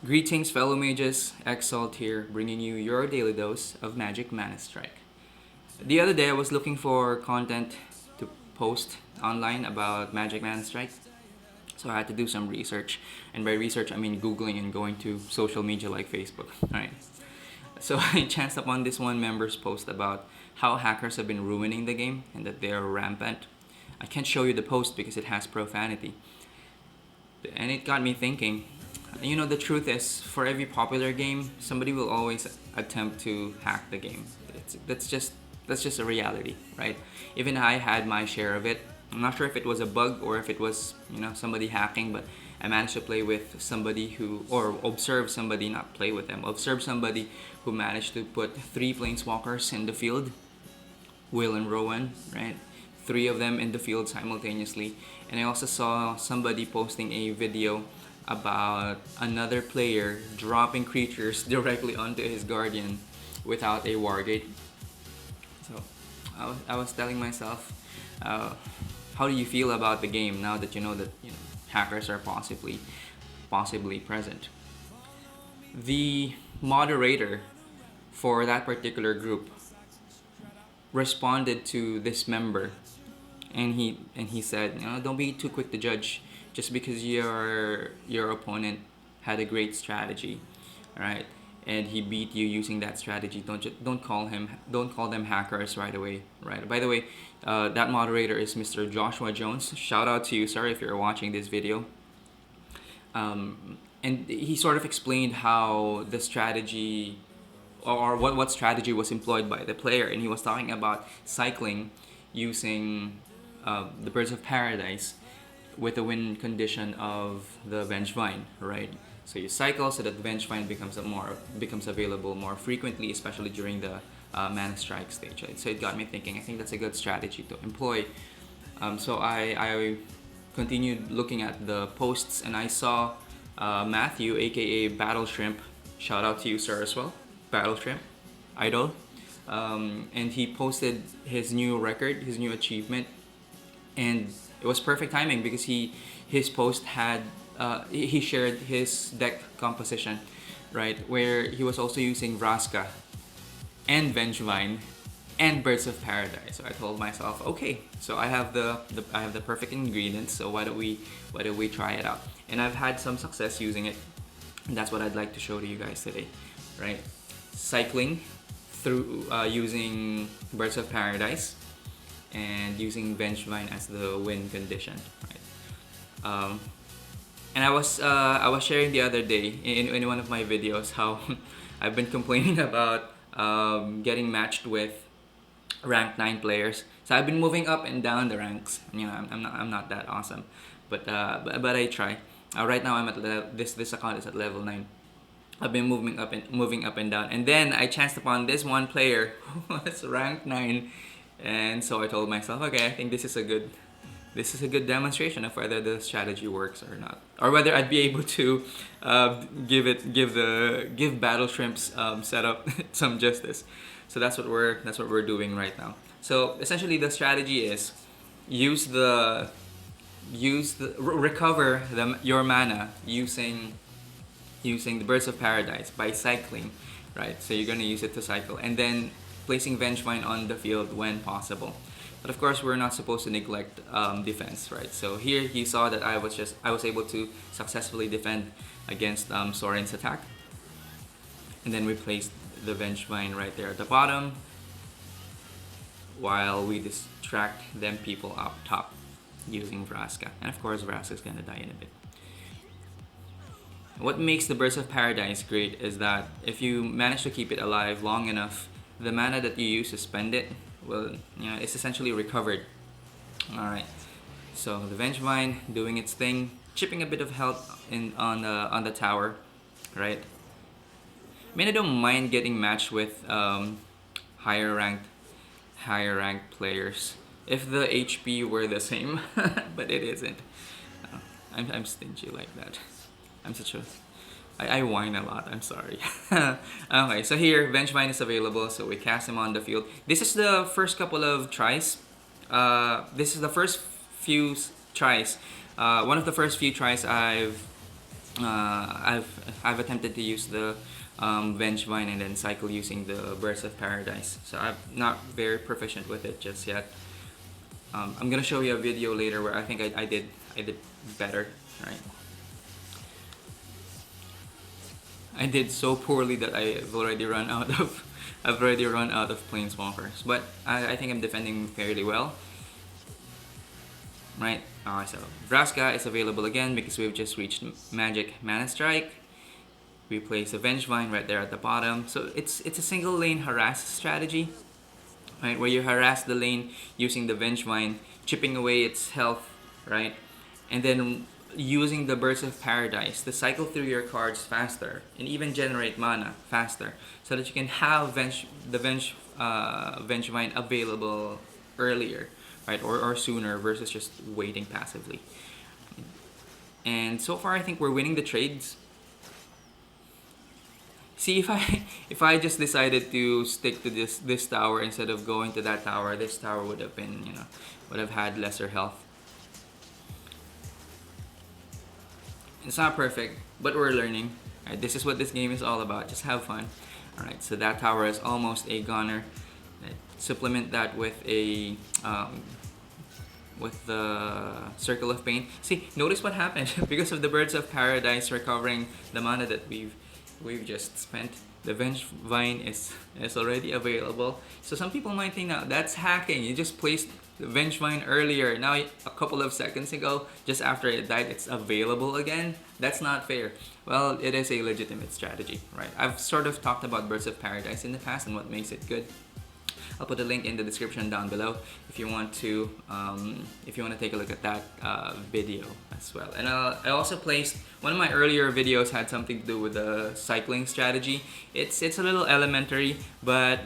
Greetings, fellow mages. Exalt here, bringing you your daily dose of magic Manastrike. The other day, I was looking for content to post online about magic Manastrike, so I had to do some research. And by research, I mean googling and going to social media like Facebook. Right. So I chanced upon this one member's post about how hackers have been ruining the game and that they are rampant. I can't show you the post because it has profanity, and it got me thinking. The truth is, for every popular game, somebody will always attempt to hack the game. That's just a reality, right? Even I had my share of it. I'm not sure if it was a bug or if it was somebody hacking, but I managed to play with somebody or observe somebody, not play with them, observe somebody who managed to put 3 planeswalkers in the field, Will and Rowan, right? 3 of them in the field simultaneously. And I also saw somebody posting a video about another player dropping creatures directly onto his guardian without a wargate. So I was telling myself, how do you feel about the game now that you know that hackers are possibly present? The moderator for that particular group responded to this member, and he said, don't be too quick to judge just because your opponent had a great strategy, right? And he beat you using that strategy. Don't call them hackers right away, right? By the way, that moderator is Mr. Joshua Jones. Shout out to you, sir, if you're watching this video. And he sort of explained how the strategy or what strategy was employed by the player, and he was talking about cycling using the Birds of Paradise with the win condition of the Vengevine, right? So you cycle so that Vengevine becomes available more frequently, especially during the Manastrike stage. Right? So it got me thinking. I think that's a good strategy to employ. So I continued looking at the posts, and I saw Matthew, aka Battle Shrimp. Shout out to you, sir, as well. Battle Shrimp, idol. And he posted his new record, his new achievement, and it was perfect timing because his post had he shared his deck composition, right, where he was also using Vraska and Vengevine and Birds of Paradise. So I told myself, okay, so I have the perfect ingredients. So why don't we try it out? And I've had some success using it, and that's what I'd like to show to you guys today, right? Cycling through using Birds of Paradise and using Vengevine as the win condition, right? And I was sharing the other day in one of my videos how I've been complaining about getting matched with ranked 9 players. So I've been moving up and down the ranks. I'm not that awesome, but I try. Right now I'm at this account is at level 9. I've been moving up and down, and then I chanced upon this one player who was ranked 9, and so I told myself, okay, I think this is a good demonstration of whether the strategy works or not, or whether I'd be able to give Battle Shrimp's setup some justice. So that's what we're doing right now. So essentially, the strategy is recover your mana using the Birds of Paradise by cycling, right? So you're gonna use it to cycle, and then placing Vengevine on the field when possible. But of course, we're not supposed to neglect defense, right? So here he saw that I was able to successfully defend against Soren's attack, and then we placed the Vengevine right there at the bottom, while we distract them people up top using Vraska, and of course Vraska's gonna die in a bit. What makes the Birds of Paradise great is that if you manage to keep it alive long enough, the mana that you use to spend it, it's essentially recovered. Alright, so the Vengevine doing its thing, chipping a bit of health on the tower, right? I mean, I don't mind getting matched with higher ranked players if the HP were the same, but it isn't. I'm stingy like that. I whine a lot, I'm sorry. Okay, so here, Vengevine is available, so we cast him on the field. This is the first couple of tries. This is the first few tries. One of the first few tries I've I've attempted to use the Vengevine and then cycle using the Burst of Paradise. So I'm not very proficient with it just yet. I'm gonna show you a video later where I think I did better. Right. I did so poorly that I've already run out of planeswalkers. But I think I'm defending fairly well. Right. So Vraska is available again because we've just reached Magic Manastrike. We place a Vengevine right there at the bottom. So it's a single lane harass strategy, right? Where you harass the lane using the Vengevine, chipping away its health, right? And then using the Burst of Paradise to cycle through your cards faster and even generate mana faster, so that you can have Vengevine available earlier, right? Or sooner versus just waiting passively. And so far, I think we're winning the trades. See, if I just decided to stick to this tower instead of going to that tower, this tower would have been, would have had lesser health. It's not perfect, but we're learning. Right, this is what this game is all about. Just have fun. All right, so that tower is almost a goner. Supplement that with a with the Circle of Pain. See, notice what happened because of the Birds of Paradise recovering the mana that we've just spent. The Vengevine is already available. So some people might think now that's hacking. You just placed the Vengevine earlier. Now a couple of seconds ago, just after it died, it's available again. That's not fair. Well, it is a legitimate strategy, right? I've sort of talked about Birds of Paradise in the past and what makes it good. I'll put a link in the description down below if you want to take a look at that video as well. And I also placed one of my earlier videos had something to do with the cycling strategy. It's a little elementary, but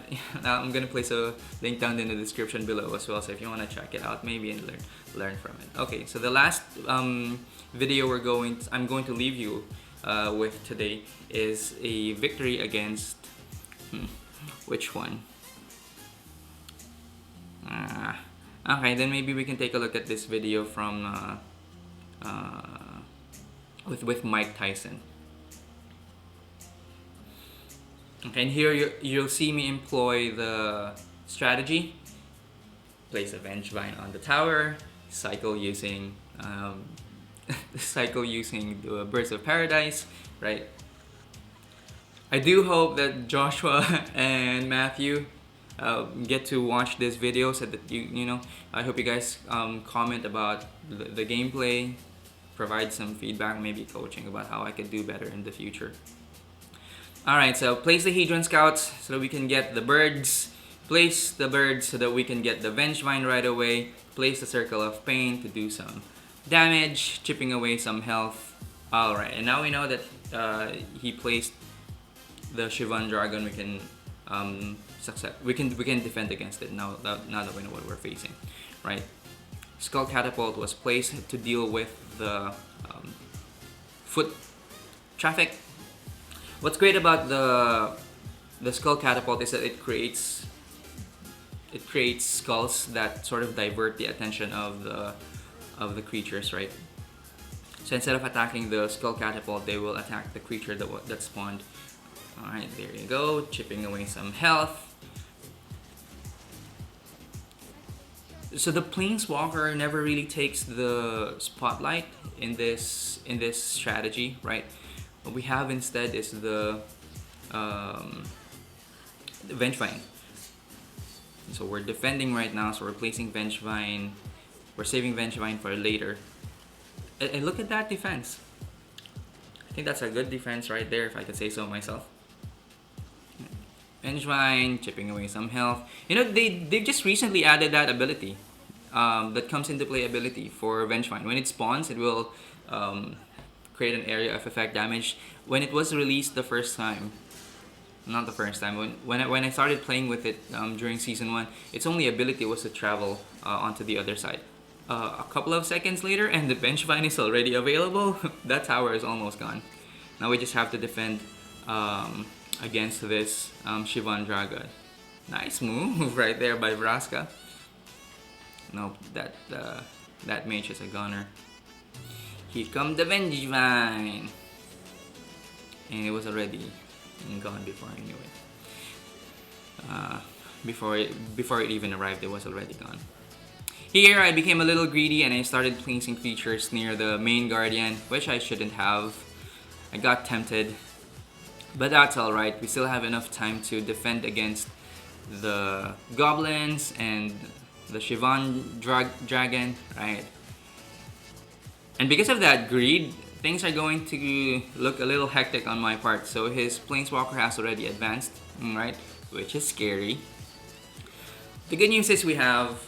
I'm gonna place a link down in the description below as well. So if you want to check it out, maybe and learn from it. Okay, so the last video I'm going to leave you with today is a victory against which one? Okay, then maybe we can take a look at this video from with Mike Tyson. Okay, and here you'll see me employ the strategy. Place a Vengevine on the tower, cycle using the Burst of Paradise, right? I do hope that Joshua and Matthew get to watch this video so that I hope you guys comment about the gameplay, provide some feedback, maybe coaching about how I could do better in the future. Alright, so place the Hedron Scouts so that we can get the birds, place the birds so that we can get the Vengevine right away, place the Circle of Pain to do some damage, chipping away some health. Alright, and now we know that he placed the Shivan Dragon. We can we can defend against it now that we know what we're facing, right? Skull Catapult was placed to deal with the foot traffic. What's great about the Skull Catapult is that it creates skulls that sort of divert the attention of the creatures, right? So instead of attacking the Skull Catapult, they will attack the creature that spawned. Alright, there you go, chipping away some health. So the Planeswalker never really takes the spotlight in this strategy, right? What we have instead is the Vengevine. So we're defending right now, so we're placing Vengevine. We're saving Vengevine for later. And look at that defense. I think that's a good defense right there, if I could say so myself. Vengevine, chipping away some health. They've just recently added that ability, that comes into play ability for Vengevine. When it spawns, it will create an area of effect damage. When it was released the first time, not the first time, when I started playing with it during Season 1, its only ability was to travel onto the other side. A couple of seconds later, and the Vengevine is already available. That tower is almost gone. Now we just have to defend against this Shivan Dragon. Nice move right there by Vraska. Nope, that mage is a goner. Here come the Vengevine. and it was already gone before I knew it. Before it even arrived, it was already gone. Here, I became a little greedy and I started placing creatures near the main guardian, which I shouldn't have. I got tempted, but that's alright. We still have enough time to defend against the goblins and the Shivan dragon, right? And because of that greed, things are going to look a little hectic on my part. So his planeswalker has already advanced, right? Which is scary. The good news is we have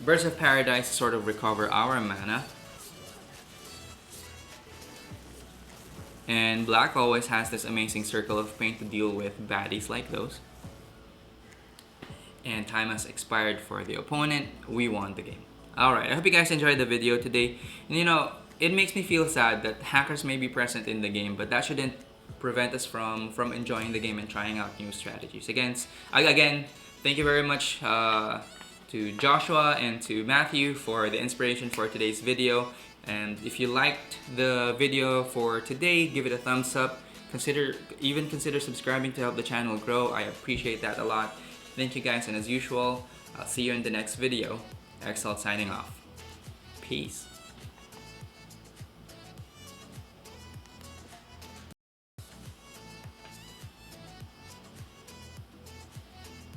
Birds of Paradise to sort of recover our mana. And black always has this amazing circle of pain to deal with baddies like those. And time has expired for the opponent. We won the game. Alright, I hope you guys enjoyed the video today. And you know, it makes me feel sad that hackers may be present in the game, but that shouldn't prevent us from enjoying the game and trying out new strategies. Again, thank you very much to Joshua and to Matthew for the inspiration for today's video. And if you liked the video for today, give it a thumbs up. Consider subscribing to help the channel grow. I appreciate that a lot. Thank you guys, and as usual, I'll see you in the next video. Exalt signing off. Peace.